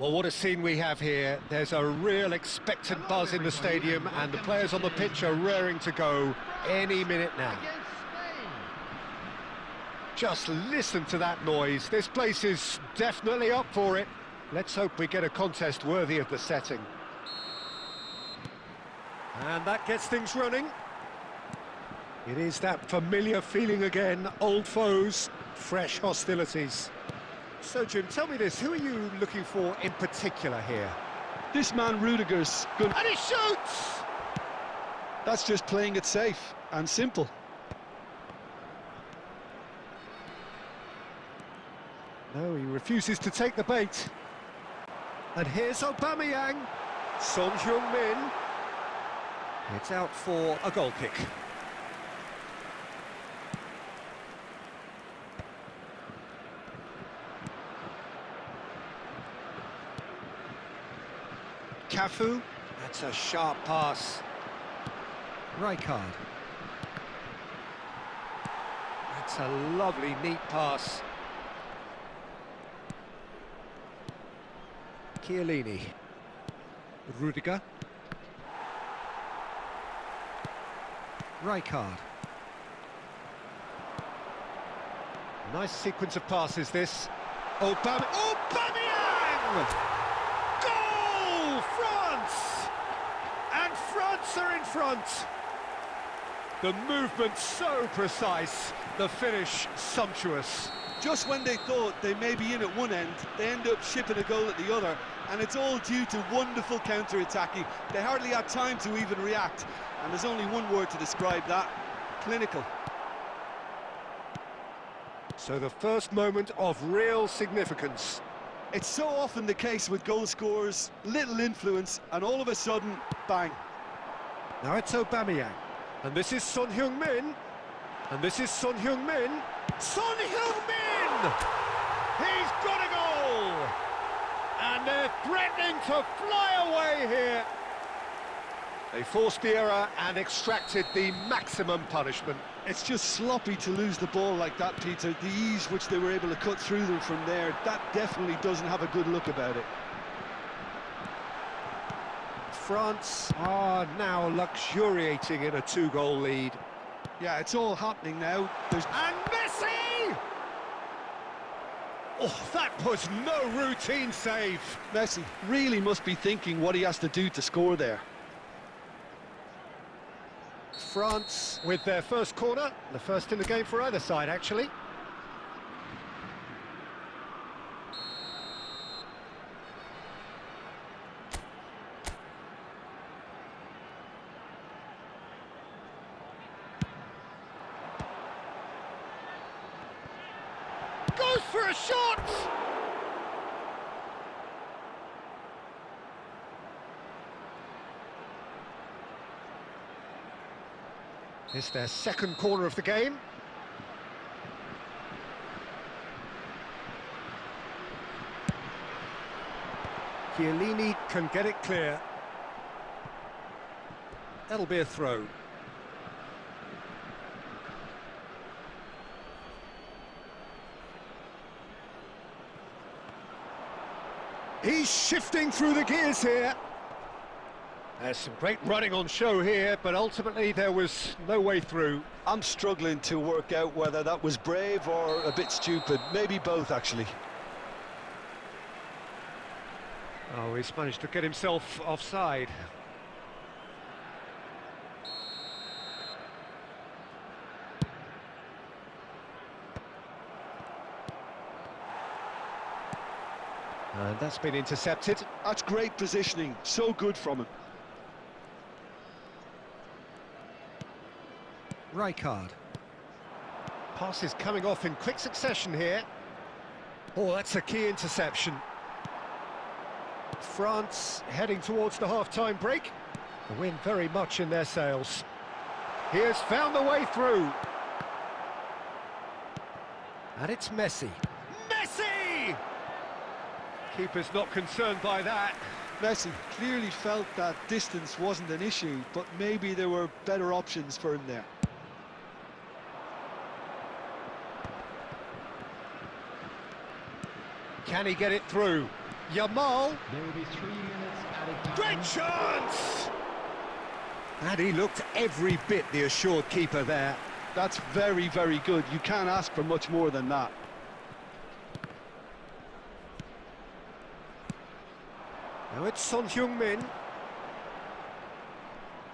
Well, what a scene we have here. There's a real expectant buzz in the stadium, and the players on the pitch are raring to go any minute now. Just listen to that noise. This place is definitely up for it. Let's hope we get a contest worthy of the setting. And that gets things running. It is that familiar feeling again, old foes, fresh hostilities. So, Jim, tell me this, who are you looking for in particular here? This man Rudiger's good. And he shoots! That's just playing it safe and simple. No, he refuses to take the bait. And here's Aubameyang. Son Heung-min. It's out for a goal kick. Cafu, that's a sharp pass. Rijkaard. That's a lovely, neat pass. Chiellini. Rudiger. Rijkaard. Nice sequence of passes, this. Aubameyang! Goal! France! And France are in front. The movement so precise, the finish sumptuous. Just when they thought they may be in at one end, they end up shipping a goal at the other, and it's all due to wonderful counter-attacking. They hardly had time to even react, and there's only one word to describe that: clinical. So the first moment of real significance. It's so often the case with goal scorers, little influence, and all of a sudden, bang. Now it's Aubameyang, and this is Son Heung-min, and this is Son Heung-min. Son Heung-min! He's got a goal! And they're threatening to fly away here. They forced the error and extracted the maximum punishment. It's just sloppy to lose the ball like that, Peter. The ease which they were able to cut through them from there, that definitely doesn't have a good look about it. France are now luxuriating in a two-goal lead. Yeah, it's all happening now. And Messi! Oh, that was no routine save. Messi really must be thinking what he has to do to score there. France with their first corner, the first in the game for either side, actually. Goes for a shot! It's their second corner of the game. Chiellini can get it clear. That'll be a throw. He's shifting through the gears here. There's some great running on show here, but ultimately there was no way through. I'm struggling to work out whether that was brave or a bit stupid. Maybe both, actually. Oh, he's managed to get himself offside. And that's been intercepted. That's great positioning, so good from him. Rijkaard. Passes coming off in quick succession here. Oh, that's a key interception. France heading towards the half-time break. The wind very much in their sails. He has found the way through. And it's Messi. Messi! Keeper's not concerned by that. Messi clearly felt that distance wasn't an issue, but maybe there were better options for him there. Can he get it through? Yamal. There will be 3 minutes added time. Great chance! And he looked every bit the assured keeper there. That's very, very good. You can't ask for much more than that. Now it's Son Heung-min.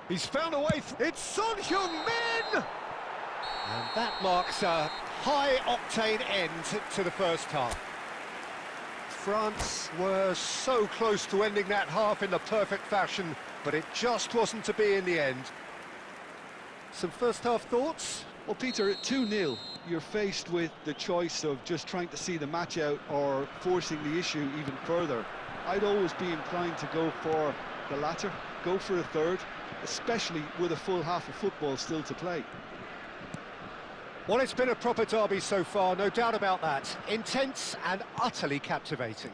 He's found a way. It's Son Heung-min! And that marks a high-octane end to the first half. France were so close to ending that half in the perfect fashion, but it just wasn't to be in the end. Some first-half thoughts? Well, Peter, at 2-0, you're faced with the choice of just trying to see the match out or forcing the issue even further. I'd always be inclined to go for the latter, go for a third, especially with a full half of football still to play. Well, it's been a proper derby so far, no doubt about that. Intense and utterly captivating.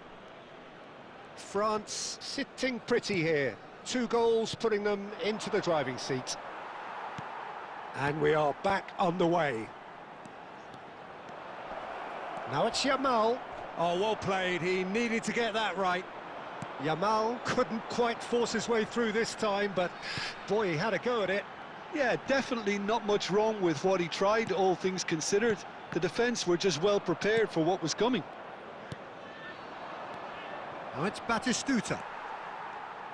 France sitting pretty here. 2 goals putting them into the driving seat. And we are back on the way. Now it's Yamal. Oh, well played. He needed to get that right. Yamal couldn't quite force his way through this time, but boy, he had a go at it. Yeah, definitely not much wrong with what he tried, all things considered. The defence were just well prepared for what was coming. Now it's Batistuta.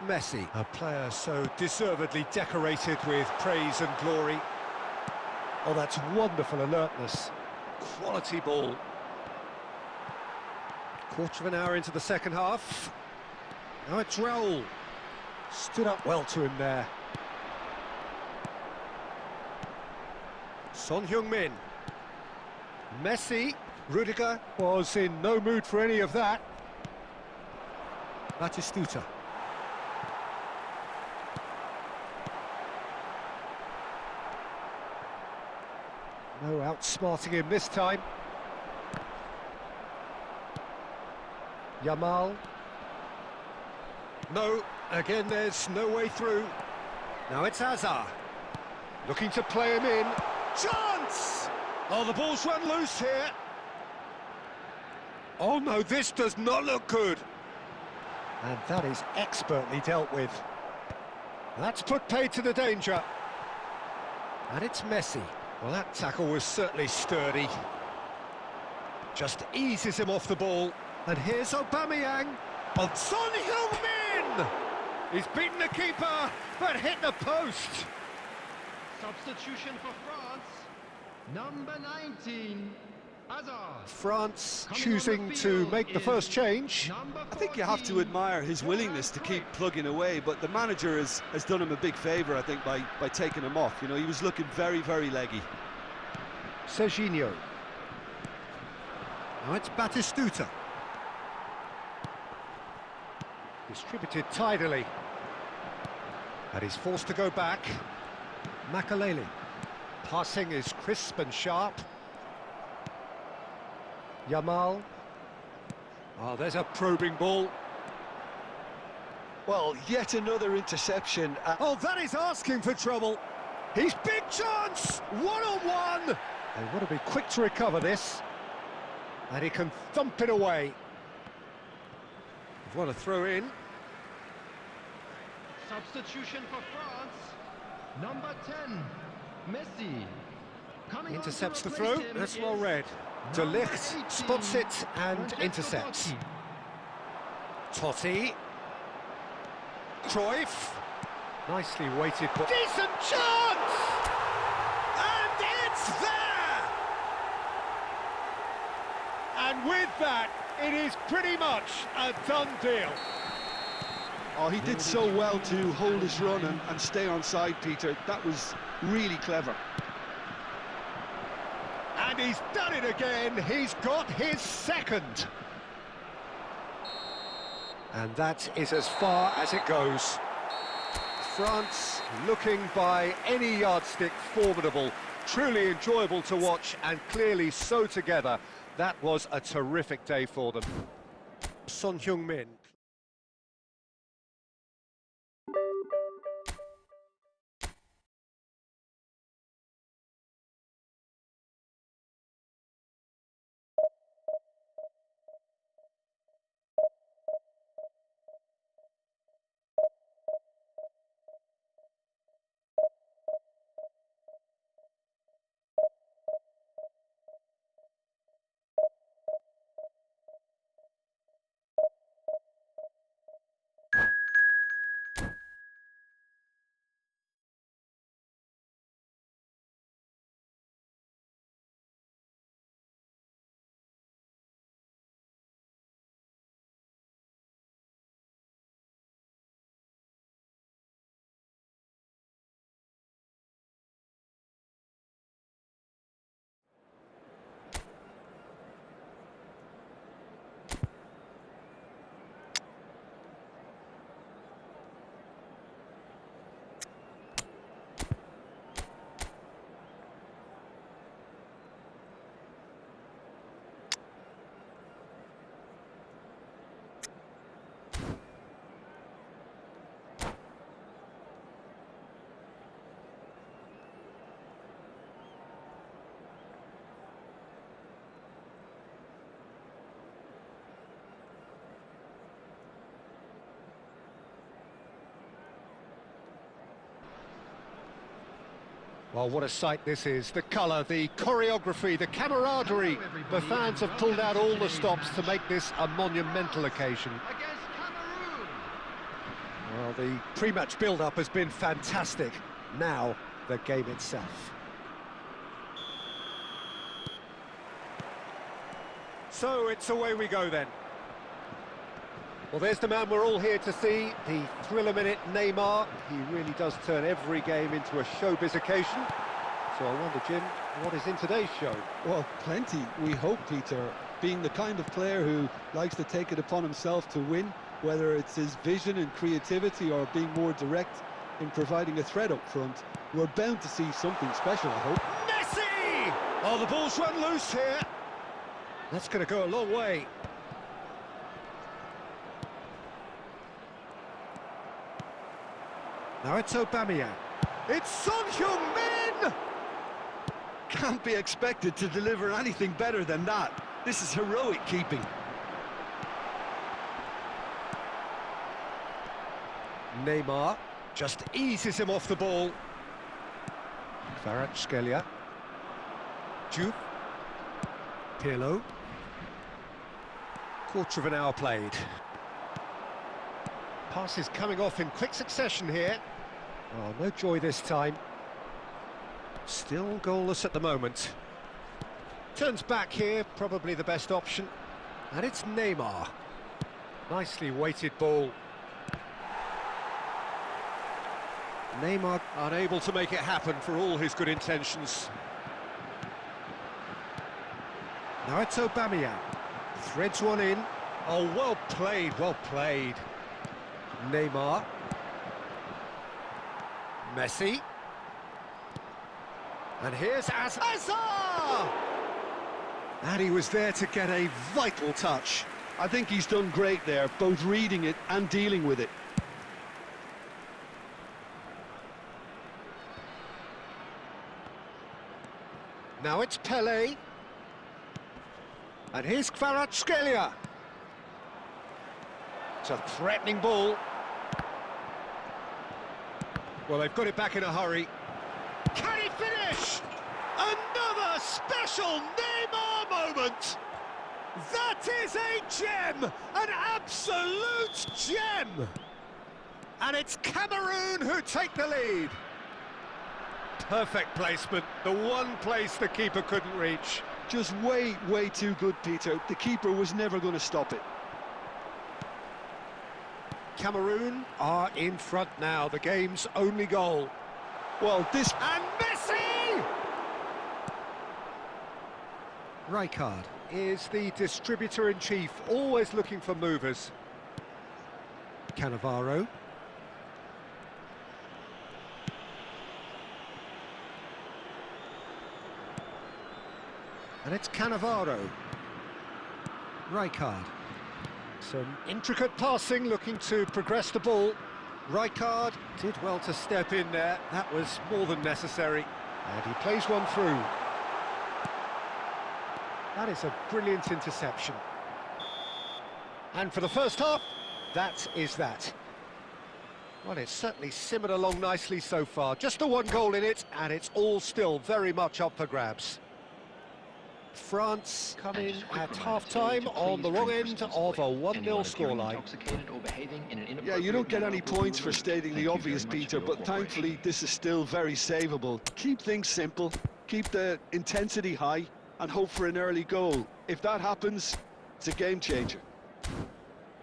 Messi, a player so deservedly decorated with praise and glory. Oh, that's wonderful alertness. Quality ball. Quarter of an hour into the second half. Now it's Raul. Stood up well to him there. Son Heung-min. Messi. Rudiger was in no mood for any of that. Batistuta. No outsmarting him this time. Yamal. No, again there's no way through. Now it's Hazard. Looking to play him in. Chance! Oh, the ball's run loose here. Oh no, this does not look good. And that is expertly dealt with. That's put paid to the danger. And it's Messi. Well, that tackle was certainly sturdy. Just eases him off the ball. And here's Aubameyang. Oh, Son Heung-min! He's beaten the keeper, but hit the post. Substitution for France. Number 19, Hazard. France choosing to make the first change. I think you have to admire his willingness to keep plugging away, but the manager has done him a big favour, I think, by taking him off. You know, he was looking very, very leggy. Serginho. Now it's Batistuta. Distributed tidily. And he's forced to go back. Makaleli. Passing is crisp and sharp. Yamal. Oh, there's a probing ball. Well, yet another interception. Oh, that is asking for trouble. He's big chance! One-on-one! They want to be quick to recover this. And he can thump it away. What a throw in. Substitution for France. Number 10, Messi. Coming Intercepts the on to throw. replace him That's well is read. De number Ligt 18, spots it and intercepts. Totti. Cruyff. Nicely weighted. Decent chance! And it's there! And with that, it is pretty much a done deal. Oh, he did so well to hold his run and stay on side, Peter. That was really clever. And he's done it again. He's got his second. And that is as far as it goes. France looking by any yardstick formidable. Truly enjoyable to watch and clearly so together. That was a terrific day for them. Son Heung-min. Well, what a sight this is. The colour, the choreography, the camaraderie. The fans have pulled out all the stops to make this a monumental occasion. Against Cameroon. Well, the pre-match build-up has been fantastic. Now, the game itself. So, it's away we go then. Well, there's the man we're all here to see, the thriller-minute Neymar. He really does turn every game into a showbiz occasion. So I wonder, Jim, what is in today's show? Well, plenty, we hope, Peter. Being the kind of player who likes to take it upon himself to win, whether it's his vision and creativity or being more direct in providing a threat up front, we're bound to see something special, I hope. Messi! Oh, the ball's run loose here. That's going to go a long way. Now it's Aubameyang. It's Son Heung-min! Can't be expected to deliver anything better than that. This is heroic keeping. Neymar just eases him off the ball. Kvaratskhelia. Juve. Pirlo. Quarter of an hour played. Passes coming off in quick succession here. Oh, no joy this time. Still goalless at the moment. Turns back here, probably the best option. And it's Neymar. Nicely weighted ball. Neymar unable to make it happen for all his good intentions. Now it's Aubameyang. Threads one in. Oh, well played, well played. Neymar. Messi. And here's Hazard! And he was there to get a vital touch. I think he's done great there, both reading it and dealing with it. Now it's Pelé. And here's Kvaratskhelia. It's a threatening ball. Well, they've got it back in a hurry. Can he finish? Another special Neymar moment! That is a gem! An absolute gem! And it's Cameroon who take the lead. Perfect placement, the one place the keeper couldn't reach. Just way too good, Peter. The keeper was never going to stop it. Cameroon are in front now, the game's only goal. Well, this... And Messi! Rijkaard is the distributor-in-chief, always looking for movers. Cannavaro. And it's Cannavaro. Rijkaard. Some intricate passing, looking to progress the ball. Rijkaard did well to step in there. That was more than necessary. And he plays one through. That is a brilliant interception. And for the first half, that is that. Well, it's certainly simmered along nicely so far. Just the one goal in it, and it's all still very much up for grabs. France come in at half-time on the wrong end of a 1-0 scoreline. Yeah, you don't get any points for stating the obvious, Peter, but thankfully this is still very savable. Keep things simple, keep the intensity high, and hope for an early goal. If that happens, it's a game changer.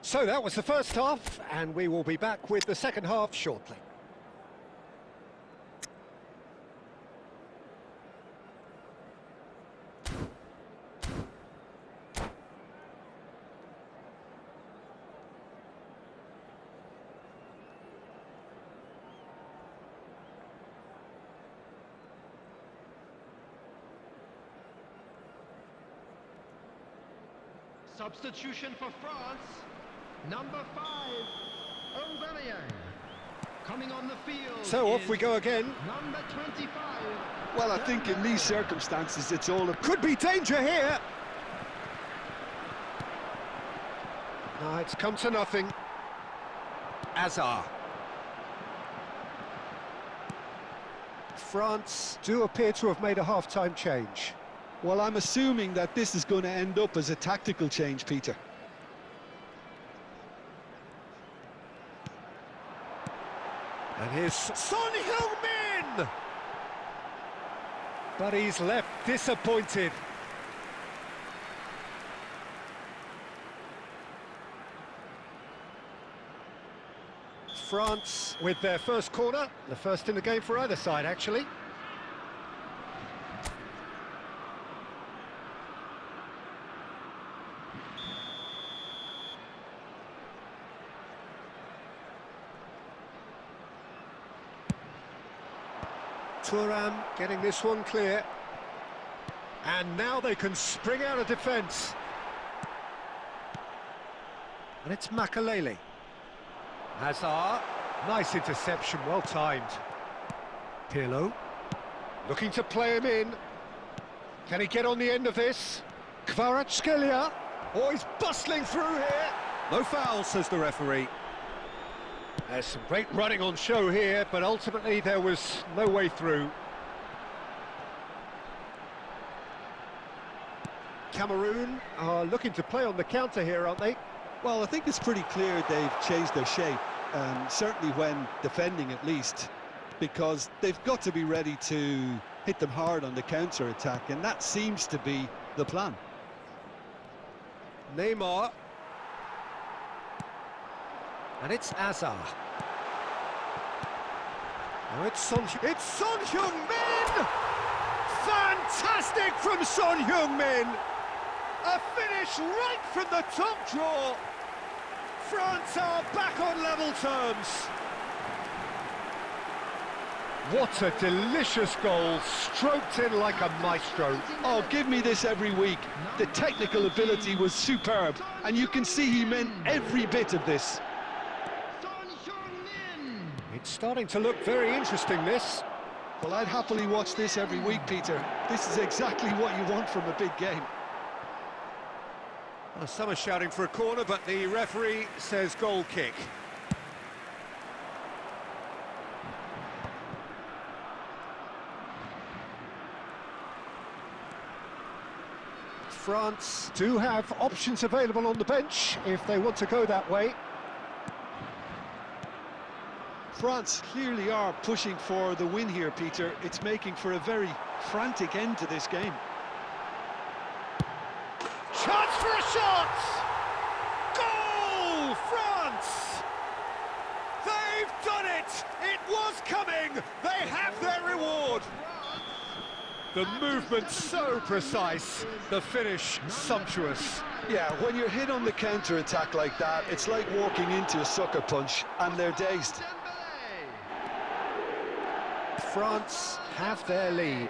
So that was the first half, and we will be back with the second half shortly. Substitution for France. Number 5, Aubameyang. Coming on the field. So off we go again. Number 25. Well, I think in these circumstances, it's all... Could be danger here. No, it's come to nothing. Hazard. France do appear to have made a half-time change. Well, I'm assuming that this is going to end up as a tactical change, Peter. And here's Son Heung-min! But he's left disappointed. France with their first corner, the first in the game for either side, actually. Thuram getting this one clear. And now they can spring out of defence. And it's Makalele. Hazard, nice interception, well timed. Pirlo, looking to play him in. Can he get on the end of this? Kvaratskhelia, oh, he's bustling through here. No foul, says the referee. There's some great running on show here, but ultimately there was no way through. Cameroon are looking to play on the counter here, aren't they? Well, I think it's pretty clear they've changed their shape, certainly when defending at least, because they've got to be ready to hit them hard on the counter-attack, and that seems to be the plan. Neymar. And it's Hazard. Now it's Son Heung-min! Fantastic from Son Heung-min! A finish right from the top draw. France are back on level terms. What a delicious goal, stroked in like a maestro. Oh, give me this every week. The technical ability was superb, and you can see he meant every bit of this. It's starting to look very interesting, this. Well, I'd happily watch this every week, Peter. This is exactly what you want from a big game. Well, some are shouting for a corner, but the referee says goal kick. France do have options available on the bench if they want to go that way. France clearly are pushing for the win here, Peter. It's making for a very frantic end to this game. Chance for a shot! Goal, France! They've done it! It was coming! They have their reward! The movement so precise, the finish sumptuous. Yeah, when you're hit on the counter-attack like that, it's like walking into a sucker punch, and they're dazed. France have their lead.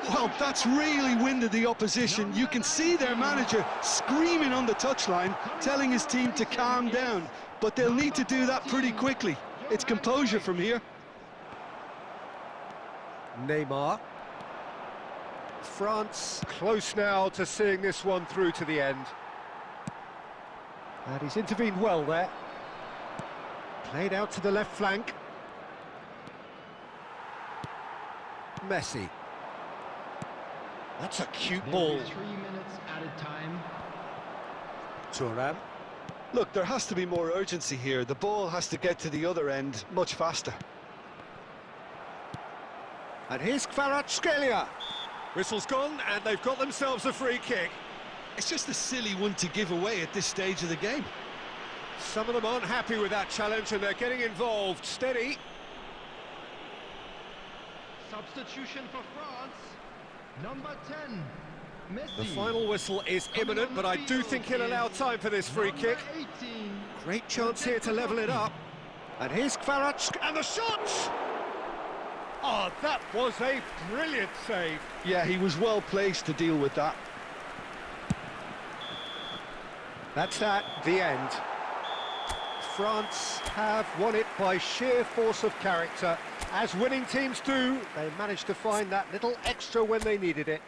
Well, that's really winded the opposition. You can see their manager screaming on the touchline, telling his team to calm down. But they'll need to do that pretty quickly. It's composure from here. Neymar. France close now to seeing this one through to the end. And he's intervened well there. Played out to the left flank. Messi. That's a cute ball. 3 minutes at a time. Thuram. Look, there has to be more urgency here. The ball has to get to the other end much faster. And here's Kvaratskhelia. Whistle's gone, and they've got themselves a free kick. It's just a silly one to give away at this stage of the game. Some of them aren't happy with that challenge, and they're getting involved. Steady. Substitution for France. Number 10, Messi. The final whistle is imminent, but I do think he'll allow time for this free kick. 18. Great chance here to level it up. And here's Kvaratskhelia, and the shot! Oh, that was a brilliant save. Yeah, he was well placed to deal with that. That's the end. France have won it by sheer force of character. As winning teams do, they managed to find that little extra when they needed it.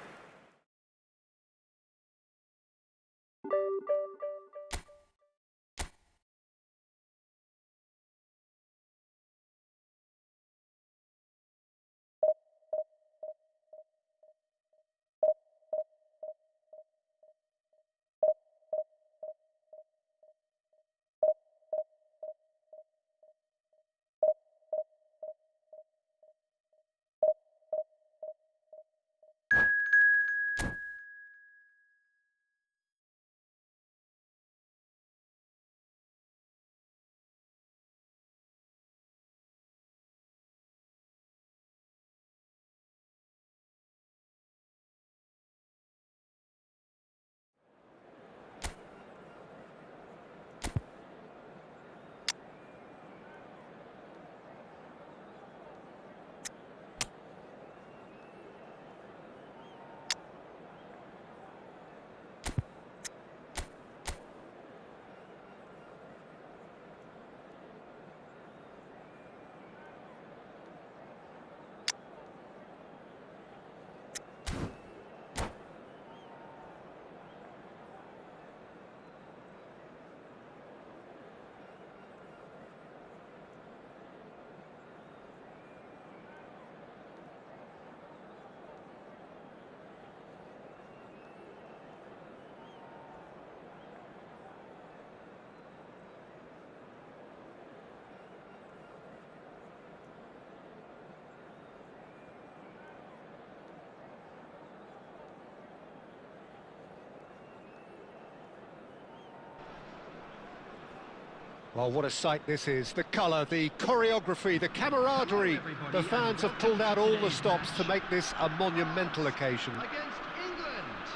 Well, what a sight this is. The colour, the choreography, the camaraderie. The fans have pulled out all the stops to make this a monumental occasion. Against England.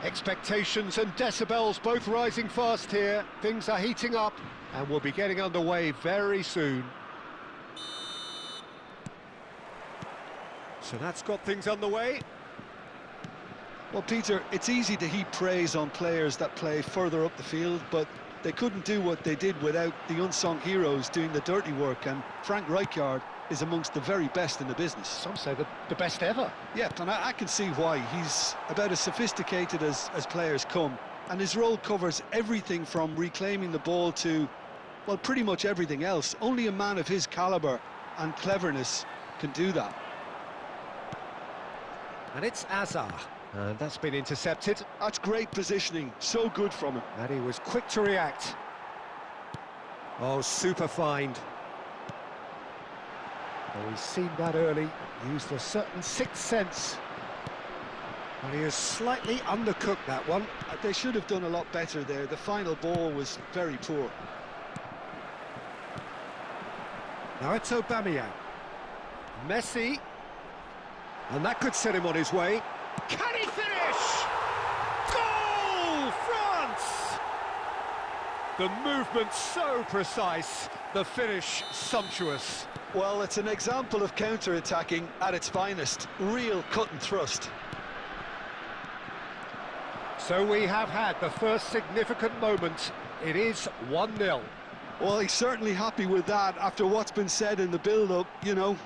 Expectations and decibels both rising fast here. Things are heating up and we'll be getting underway very soon. So that's got things underway. Well, Peter, it's easy to heap praise on players that play further up the field, but they couldn't do what they did without the unsung heroes doing the dirty work, and Frank Rijkaard is amongst the very best in the business. Some say the best ever. Yeah, and I can see why. He's about as sophisticated as players come, and his role covers everything from reclaiming the ball to, well, pretty much everything else. Only a man of his calibre and cleverness can do that. And it's Azar. And that's been intercepted. That's great positioning, so good from him. And he was quick to react. Oh, super find. Oh, he's seen that early, used a certain sixth sense. Well, he has slightly undercooked that one. They should have done a lot better there. The final ball was very poor. Now it's Aubameyang. Messi. And that could set him on his way. Can he finish? Goal, France! The movement so precise, the finish sumptuous. Well, it's an example of counter-attacking at its finest. Real cut and thrust. So we have had the first significant moment. It is 1-0. Well, he's certainly happy with that after what's been said in the build-up, you know.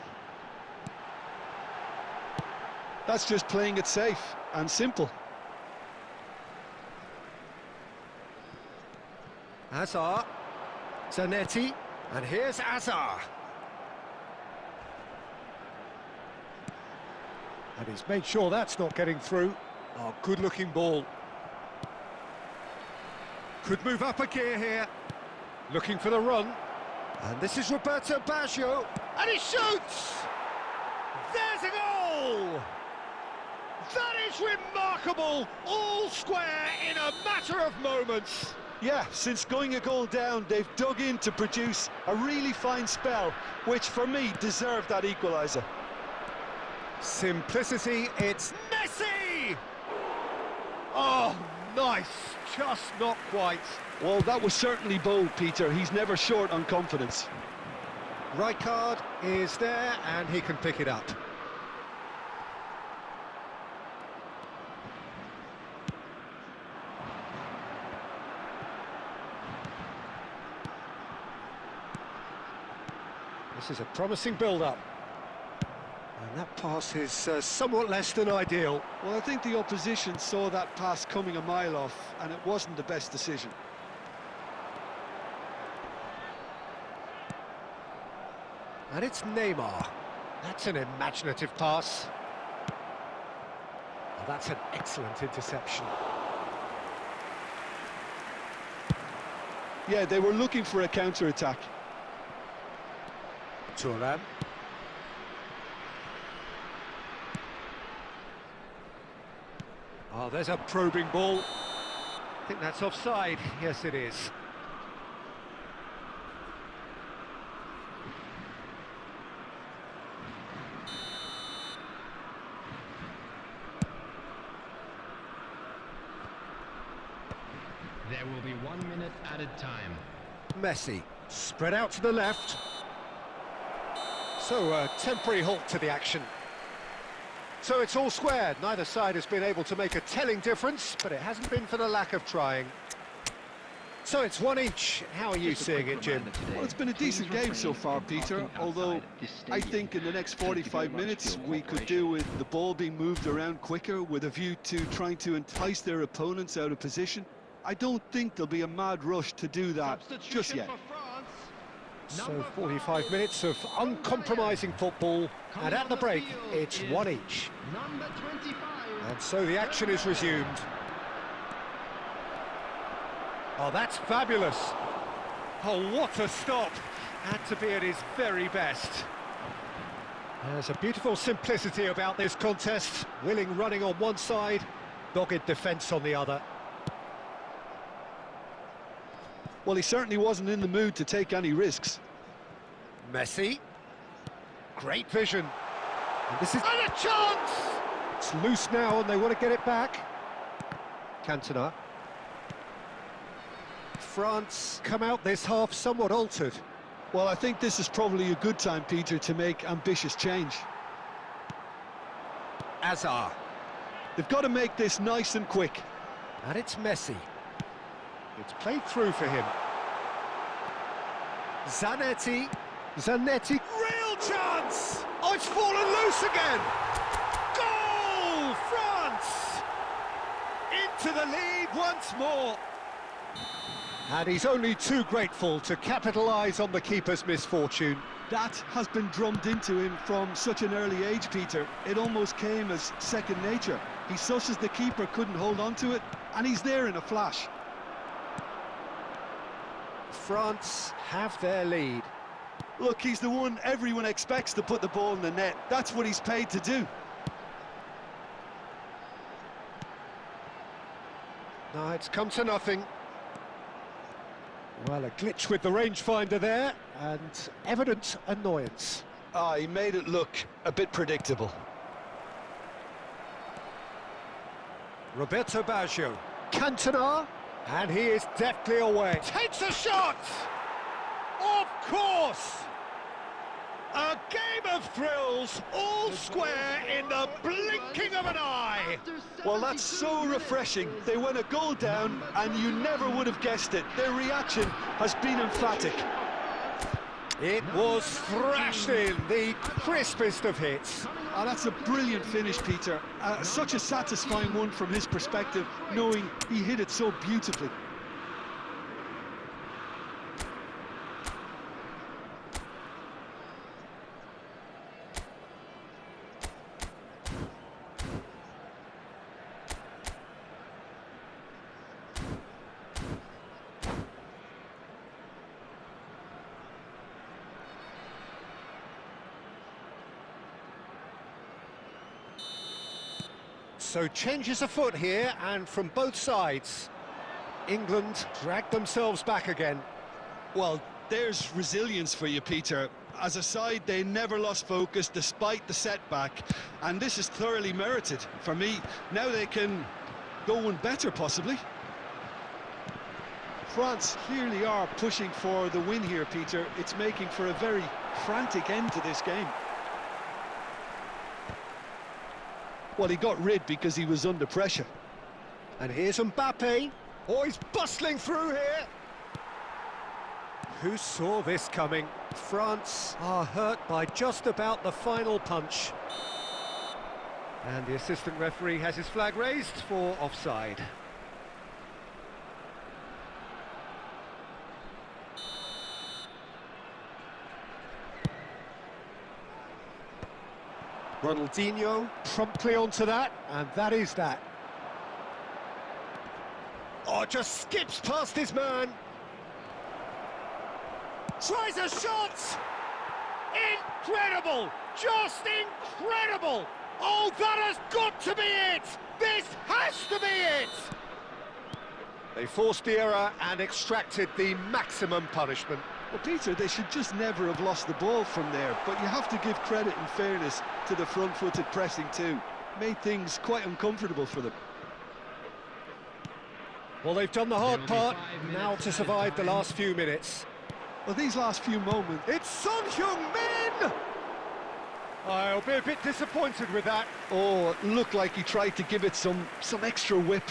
That's just playing it safe and simple. Azar, Zanetti, and here's Azar. And he's made sure that's not getting through. Oh, good-looking ball. Could move up a gear here. Looking for the run. And this is Roberto Baggio. And he shoots! There's a goal! That is remarkable! All square in a matter of moments. Yeah, since going a goal down, they've dug in to produce a really fine spell, which for me deserved that equaliser. Simplicity, it's Messi! Oh, nice, just not quite. Well, that was certainly bold, Peter. He's never short on confidence. Rijkaard is there, and he can pick it up. This is a promising build-up. And that pass is somewhat less than ideal. Well, I think the opposition saw that pass coming a mile off, and it wasn't the best decision. And it's Neymar. That's an imaginative pass. Well, that's an excellent interception. Yeah, they were looking for a counter-attack. Thuram. Oh, there's a probing ball. I think that's offside. Yes, it is. There will be 1 minute added time. Messi, spread out to the left. So, a temporary halt to the action. So it's all squared. Neither side has been able to make a telling difference, but it hasn't been for the lack of trying. So it's one each. How are you seeing it, Jim? Well, it's been a decent game so far, Peter, although I think in the next 45 minutes we could do with the ball being moved around quicker with a view to trying to entice their opponents out of position. I don't think there'll be a mad rush to do that just yet. So 45 minutes of uncompromising football, and at the break, it's one each. Number 25. And so the action is resumed. Oh, that's fabulous. Oh, what a stop. Had to be at his very best. There's a beautiful simplicity about this contest. Willing running on one side, dogged defence on the other. Well, he certainly wasn't in the mood to take any risks. Messi. Great vision. And this is... And a chance! It's loose now and they want to get it back. Cantona. France come out this half somewhat altered. Well, I think this is probably a good time, Peter, to make ambitious change. Hazard. They've got to make this nice and quick. And it's Messi. It's played through for him. Zanetti. Real chance! Oh, it's fallen loose again! Goal! France! Into the lead once more. And he's only too grateful to capitalise on the keeper's misfortune. That has been drummed into him from such an early age, Peter. It almost came as second nature. He susses the keeper couldn't hold on to it, and he's there in a flash. France have their lead. Look, he's the one everyone expects to put the ball in the net. That's what he's paid to do. No, it's come to nothing. Well, a glitch with the rangefinder there, and evident annoyance. He made it look a bit predictable. Roberto Baggio. Cantona. And he is deftly away. Takes a shot! Of course! A game of thrills, all square in the blinking of an eye. Well, that's so refreshing. They went a goal down, and you never would have guessed it. Their reaction has been emphatic. It was thrashed in, the crispest of hits. Oh, that's a brilliant finish, Peter. Such a satisfying one from his perspective, knowing he hit it so beautifully. So changes afoot here, and from both sides. England dragged themselves back again. Well, there's resilience for you, Peter. As a side, they never lost focus despite the setback, and this is thoroughly merited. For me, now they can go one better, possibly. France clearly are pushing for the win here, Peter. It's making for a very frantic end to this game. Well, he got rid because he was under pressure. And here's Mbappe. Oh, he's bustling through here. Who saw this coming? France are hurt by just about the final punch. And the assistant referee has his flag raised for offside. Ronaldinho promptly onto that, and that is that. Oh, just skips past his man. Tries a shot! Incredible! Just incredible! Oh, that has got to be it! This has to be it! They forced the error and extracted the maximum punishment. Well, Peter, they should just never have lost the ball from there, but you have to give credit and fairness to the front-footed pressing too. Made things quite uncomfortable for them. Well, they've done the hard part, now to survive the last few minutes. Well, these last few moments... It's Son Heung-min! I'll be a bit disappointed with that. Oh, it looked like he tried to give it some extra whip.